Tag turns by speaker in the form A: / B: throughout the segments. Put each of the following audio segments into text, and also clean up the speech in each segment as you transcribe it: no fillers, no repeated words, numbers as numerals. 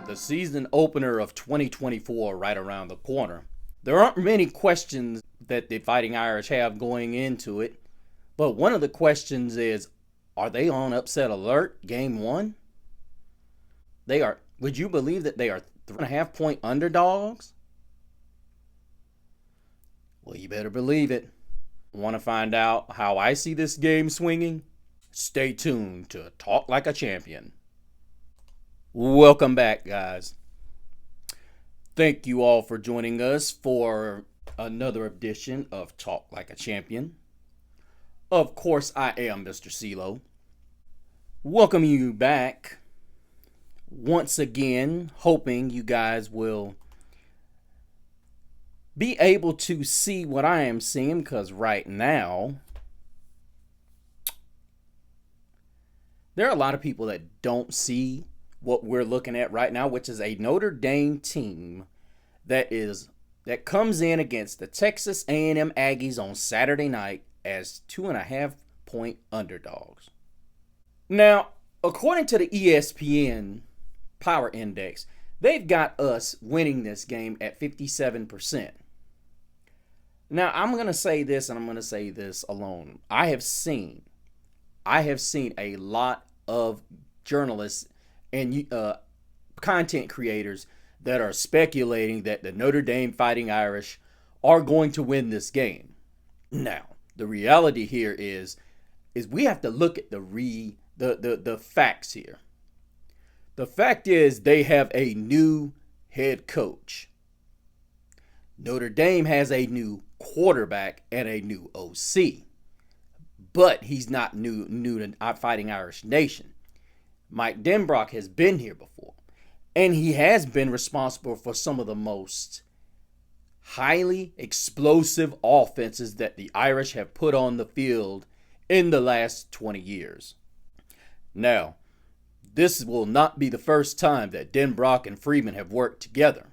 A: the season opener of 2024 right around the corner. There aren't many questions that the Fighting Irish have going into it, but one of the questions is, are they on upset alert game one? They are. Would you believe that they are 3.5 point underdogs? Well, you better believe it. Want to find out how I see this game swinging? Stay tuned to Talk Like a Champion. Welcome back, guys. Thank you all for joining us for another edition of Talk Like a Champion. Of course, I am Mr. CeeLo. Welcome you back. Once again, hoping you guys will be able to see what I am seeing, because right now there are a lot of people that don't see what we're looking at right now, which is a Notre Dame team that comes in against the Texas A&M Aggies on Saturday night as 2.5 point underdogs. Now, according to the ESPN Power Index, they've got us winning this game at 57%. Now, I'm going to say this, and I'm going to say this alone. I have seen a lot of journalists and content creators that are speculating that the Notre Dame Fighting Irish are going to win this game. Now, the reality here is we have to look at the facts here. The fact is they have a new head coach. Notre Dame has a new quarterback and a new OC. But he's not new to Fighting Irish Nation. Mike Denbrock has been here before. And he has been responsible for some of the most highly explosive offenses that the Irish have put on the field in the last 20 years. Now, this will not be the first time that Denbrock and Freeman have worked together.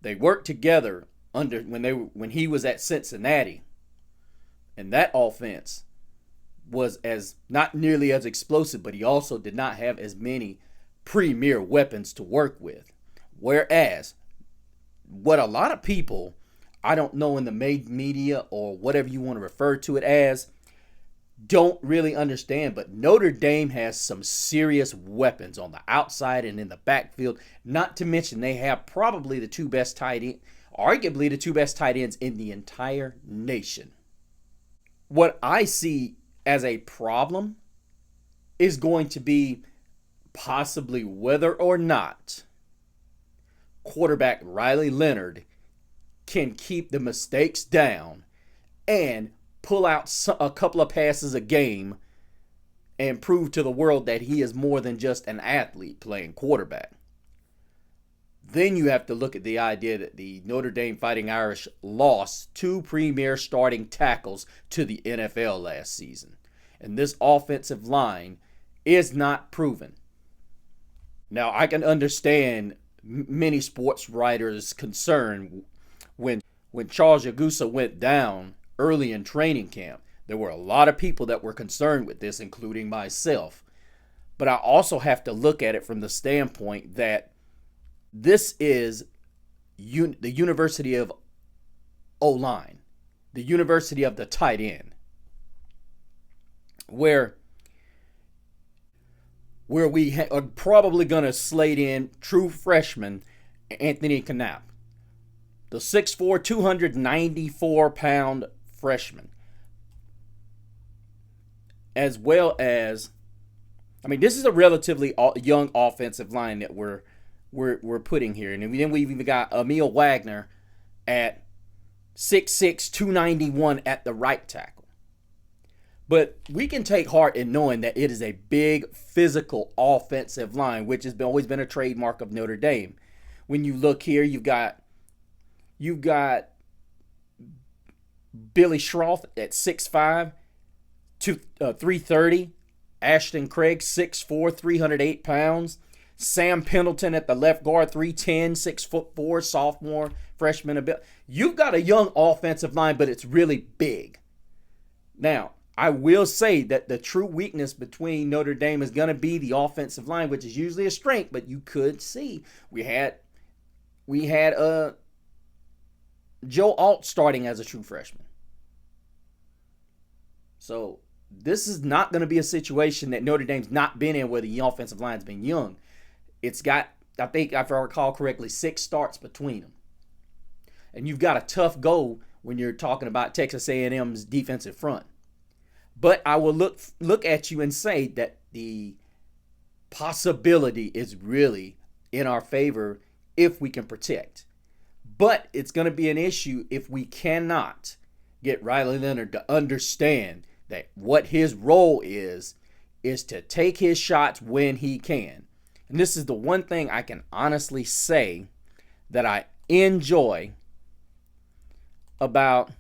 A: They worked together when he was at Cincinnati, and that offense was not nearly as explosive, but he also did not have as many premier weapons to work with. Whereas, what a lot of people, I don't know, in the media or whatever you want to refer to it as, don't really understand, but Notre Dame has some serious weapons on the outside and in the backfield. Not to mention they have probably the two best tight ends, arguably the two best tight ends in the entire nation. What I see as a problem is going to be possibly whether or not quarterback Riley Leonard can keep the mistakes down and pull out a couple of passes a game and prove to the world that he is more than just an athlete playing quarterback. Then you have to look at the idea that the Notre Dame Fighting Irish lost 2 premier starting tackles to the NFL last season. And this offensive line is not proven. Now, I can understand many sports writers' concern when Charles Yagusa went down early in training camp. There were a lot of people that were concerned with this, including myself. But I also have to look at it from the standpoint that this is the University of O-line, the University of the tight end, where we are probably going to slate in true freshman Anthony Knapp, the 6'4", 294-pound freshman, as well as, this is a relatively young offensive line that we're putting here. And then we've even got Emil Wagner at 6'6", 291 at the right tackle. But we can take heart in knowing that it is a big physical offensive line, which has always been a trademark of Notre Dame. When you look here, you've got Billy Schroth at 6'5", 330. Ashton Craig, 6'4", 308 pounds. Sam Pendleton at the left guard, 3'10", 6'4", sophomore, freshman. You've got a young offensive line, but it's really big. Now, I will say that the true weakness between Notre Dame is going to be the offensive line, which is usually a strength, but you could see we had Joe Alt starting as a true freshman. So this is not going to be a situation that Notre Dame's not been in where the offensive line's been young. It's got, I think, if I recall correctly, 6 starts between them. And you've got a tough go when you're talking about Texas A&M's defensive front. But I will look at you and say that the possibility is really in our favor if we can protect. But it's going to be an issue if we cannot get Riley Leonard to understand that what his role is to take his shots when he can. And this is the one thing I can honestly say that I enjoy about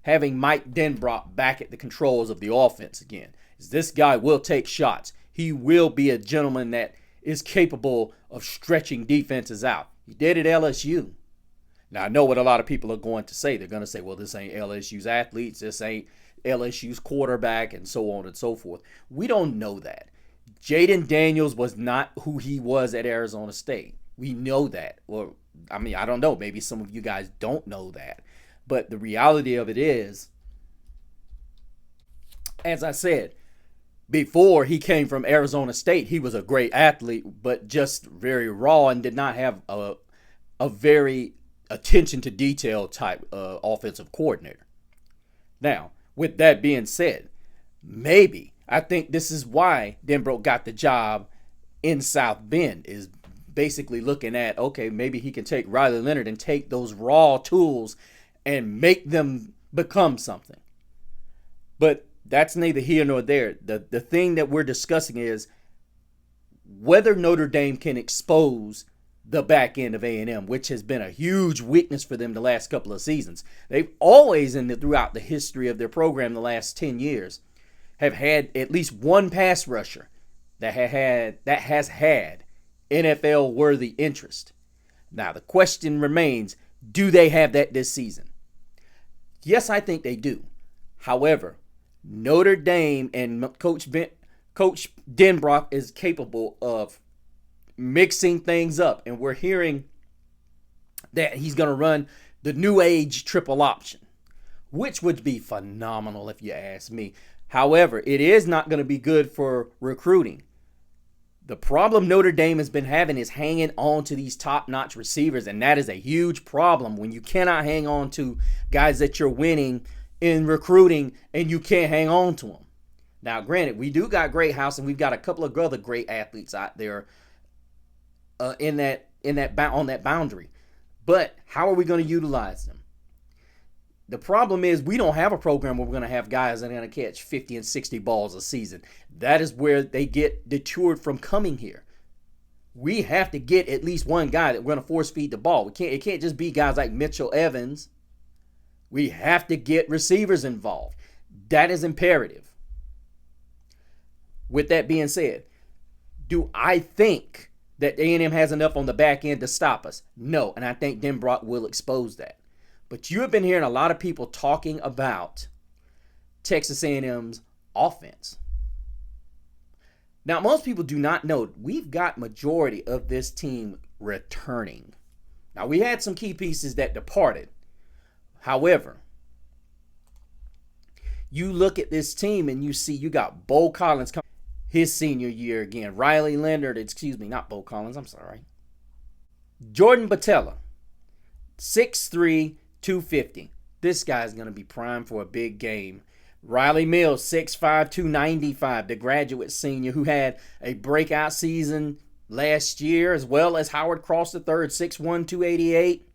A: having Mike Denbrock back at the controls of the offense again. Is this guy will take shots. He will be a gentleman that is capable of stretching defenses out. He did it at LSU. Now, I know what a lot of people are going to say. They're going to say, well, this ain't LSU's athletes. This ain't LSU's quarterback, and so on and so forth. We don't know that. Jaden Daniels was not who he was at Arizona State. We know that. Well, I mean, I don't know. Maybe some of you guys don't know that. But the reality of it is, as I said, before he came from Arizona State, he was a great athlete, but just very raw and did not have a very attention to detail type offensive coordinator. Now, with that being said, maybe I think this is why Denbrock got the job in South Bend, is basically looking at, okay, maybe he can take Riley Leonard and take those raw tools and make them become something. But that's neither here nor there. The thing that we're discussing is whether Notre Dame can expose the back end of A&M, which has been a huge weakness for them the last couple of seasons. They've always, throughout the history of their program the last 10 years, have had at least one pass rusher that has had NFL-worthy interest. Now, the question remains, do they have that this season? Yes, I think they do. However, Notre Dame and Coach Denbrock is capable of mixing things up, and we're hearing that he's going to run the new age triple option, which would be phenomenal if you ask me. However, it is not going to be good for recruiting. The problem Notre Dame has been having is hanging on to these top-notch receivers, and that is a huge problem when you cannot hang on to guys that you're winning in recruiting and you can't hang on to them. Now, granted, we do got Great House, and we've got a couple of other great athletes out there on that boundary. But how are we going to utilize them? The problem is we don't have a program where we're going to have guys that are going to catch 50 and 60 balls a season. That is where they get deterred from coming here. We have to get at least one guy that we're going to force feed the ball. It can't just be guys like Mitchell Evans. We have to get receivers involved. That is imperative. With that being said, do I think that A&M has enough on the back end to stop us? No, and I think Denbrock will expose that. But you have been hearing a lot of people talking about Texas A&M's offense. Now, most people do not know we've got majority of this team returning. Now, we had some key pieces that departed. However, you look at this team and you see you got Bo Collins coming his senior year again. Riley Leonard, not Bo Collins, I'm sorry. Jordan Batella, 6'3", 250. This guy's going to be primed for a big game. Riley Mills, 6'5", 295, the graduate senior who had a breakout season last year, as well as Howard Cross III, 6'1", 288.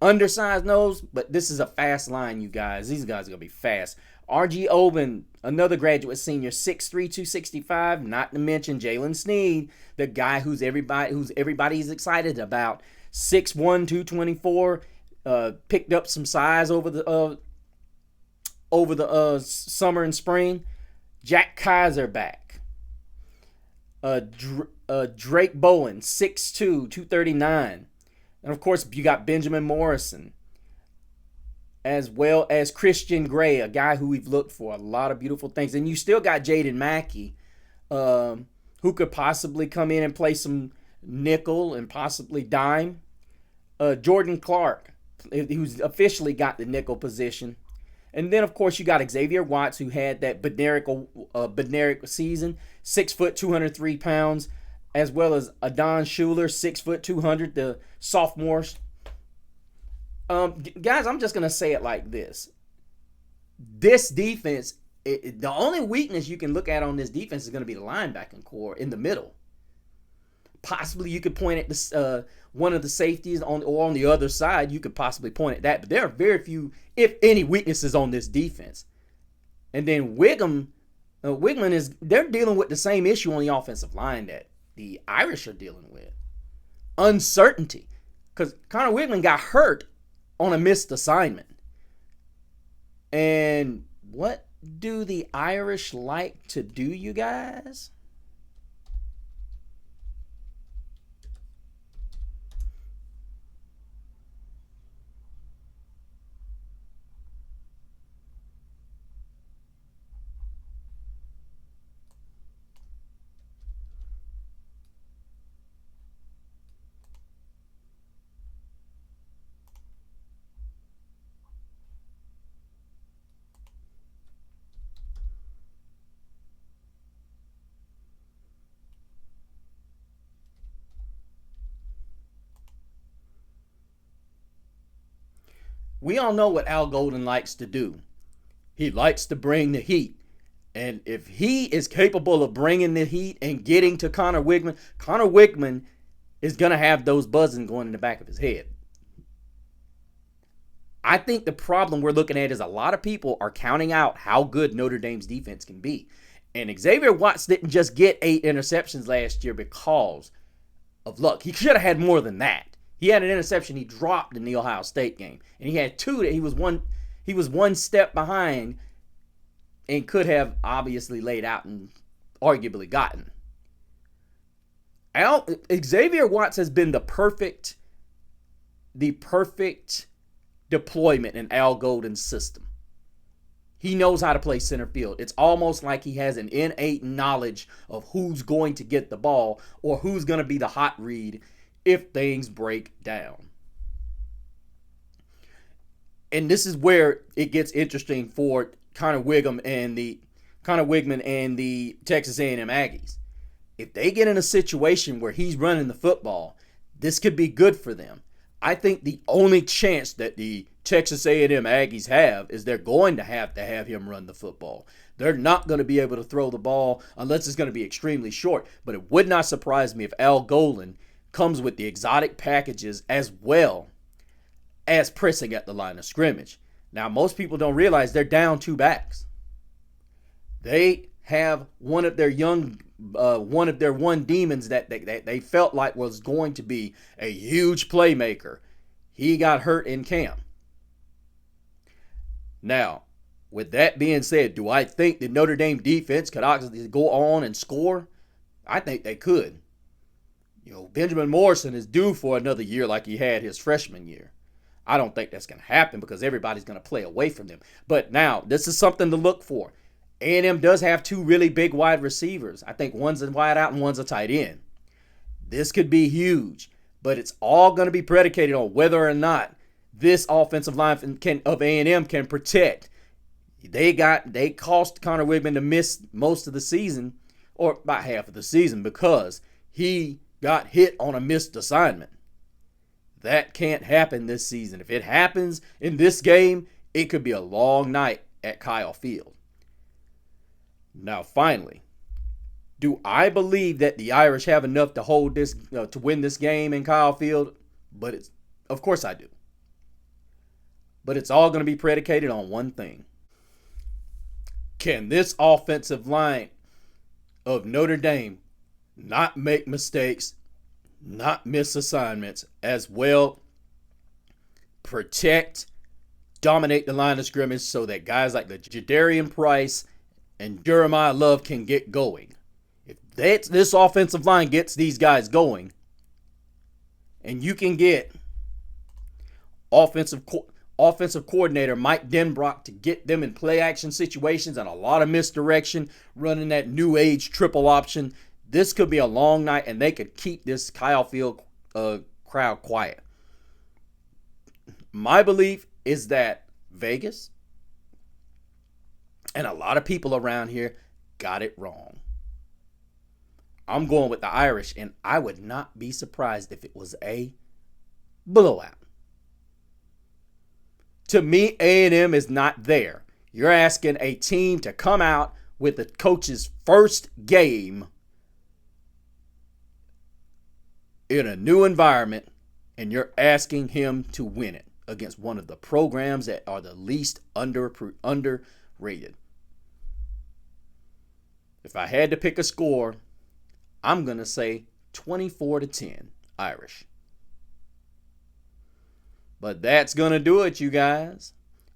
A: Undersized nose, but this is a fast line, you guys. These guys are going to be fast. R.G. Oben, another graduate senior, 6'3", 265. Not to mention Jalen Sneed, the guy who's everybody's excited about, 6'1", 224. Picked up some size over the summer and spring. Jack Kaiser back. Drake Bowen, 6'2", 239. And, of course, you got Benjamin Morrison. as well as Christian Gray, a guy who we've looked for a lot of beautiful things. And you still got Jaden Mackey, who could possibly come in and play some nickel and possibly dime. Jordan Clark, who's officially got the nickel position. And then, of course, you got Xavier Watts, who had that Bednarik season, 6 foot, 203 pounds, as well as Adon Schuler, 6 foot, 200, the sophomores. Guys, I'm just going to say it like this. This defense, the only weakness you can look at on this defense is going to be the linebacking core in the middle. Possibly you could point at one of the safeties on the other side. You could possibly point at that. But there are very few, if any, weaknesses on this defense. And then Wigman they're dealing with the same issue on the offensive line that the Irish are dealing with. Uncertainty. Because Connor Wigman got hurt on a missed assignment. And what do the Irish like to do, you guys? We all know what Al Golden likes to do. He likes to bring the heat. And if he is capable of bringing the heat and getting to Connor Wigman is going to have those buzzing going in the back of his head. I think the problem we're looking at is a lot of people are counting out how good Notre Dame's defense can be. And Xavier Watts didn't just get 8 interceptions last year because of luck. He should have had more than that. He had an interception he dropped in the Ohio State game. And he had 2 that he was one step behind and could have obviously laid out and arguably gotten. Xavier Watts has been the perfect deployment in Al Golden's system. He knows how to play center field. It's almost like he has an innate knowledge of who's going to get the ball or who's going to be the hot read if things break down. And this is where it gets interesting for Connor Wigman and the Texas A&M Aggies. If they get in a situation where he's running the football, this could be good for them. I think the only chance that the Texas A&M Aggies have is they're going to have him run the football. They're not going to be able to throw the ball unless it's going to be extremely short. But it would not surprise me if Al Golden comes with the exotic packages as well as pressing at the line of scrimmage. Now, most people don't realize they're down 2 backs. They have one of their one demons that they felt like was going to be a huge playmaker. He got hurt in camp. Now, with that being said, do I think the Notre Dame defense could actually go on and score? I think they could. Benjamin Morrison is due for another year like he had his freshman year. I don't think that's going to happen because everybody's going to play away from them. But now, this is something to look for. A&M does have 2 really big wide receivers. I think one's a wide out and one's a tight end. This could be huge, but it's all going to be predicated on whether or not this offensive line of A&M can protect. They cost Connor Wigman to miss most of the season, or about half of the season, because he got hit on a missed assignment. That can't happen this season. If it happens in this game, it could be a long night at Kyle Field. Now, finally, do I believe that the Irish have enough to hold this, to win this game in Kyle Field? Of course I do. But it's all going to be predicated on one thing. Can this offensive line of Notre Dame not make mistakes, not miss assignments, as well protect, dominate the line of scrimmage so that guys like the Jadarian Price and Jeremiah Love can get going? If this offensive line gets these guys going, and you can get offensive offensive coordinator Mike Denbrock to get them in play action situations and a lot of misdirection, running that new age triple option. This could be a long night, and they could keep this Kyle Field crowd quiet. My belief is that Vegas and a lot of people around here got it wrong. I'm going with the Irish, and I would not be surprised if it was a blowout. To me, A&M is not there. You're asking a team to come out with the coach's first game in a new environment, and you're asking him to win it against one of the programs that are the least underrated. If I had to pick a score, I'm going to say 24-10 Irish. But that's going to do it, you guys.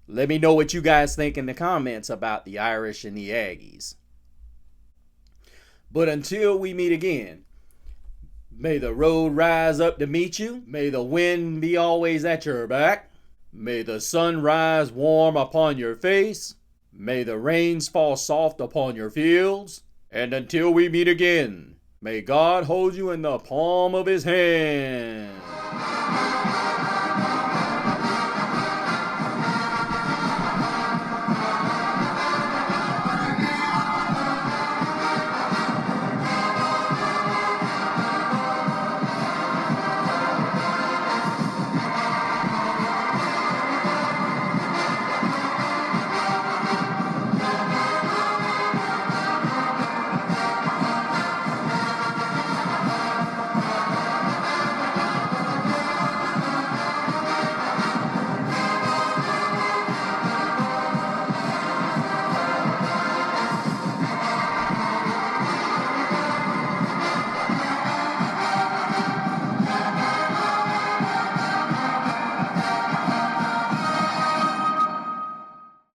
A: Let me know what you guys think in the comments about the Irish and the Aggies. But until we meet again, may the road rise up to meet you. May the wind be always at your back. May the sun rise warm upon your face. May the rains fall soft upon your fields. And until we meet again, may God hold you in the palm of his hand.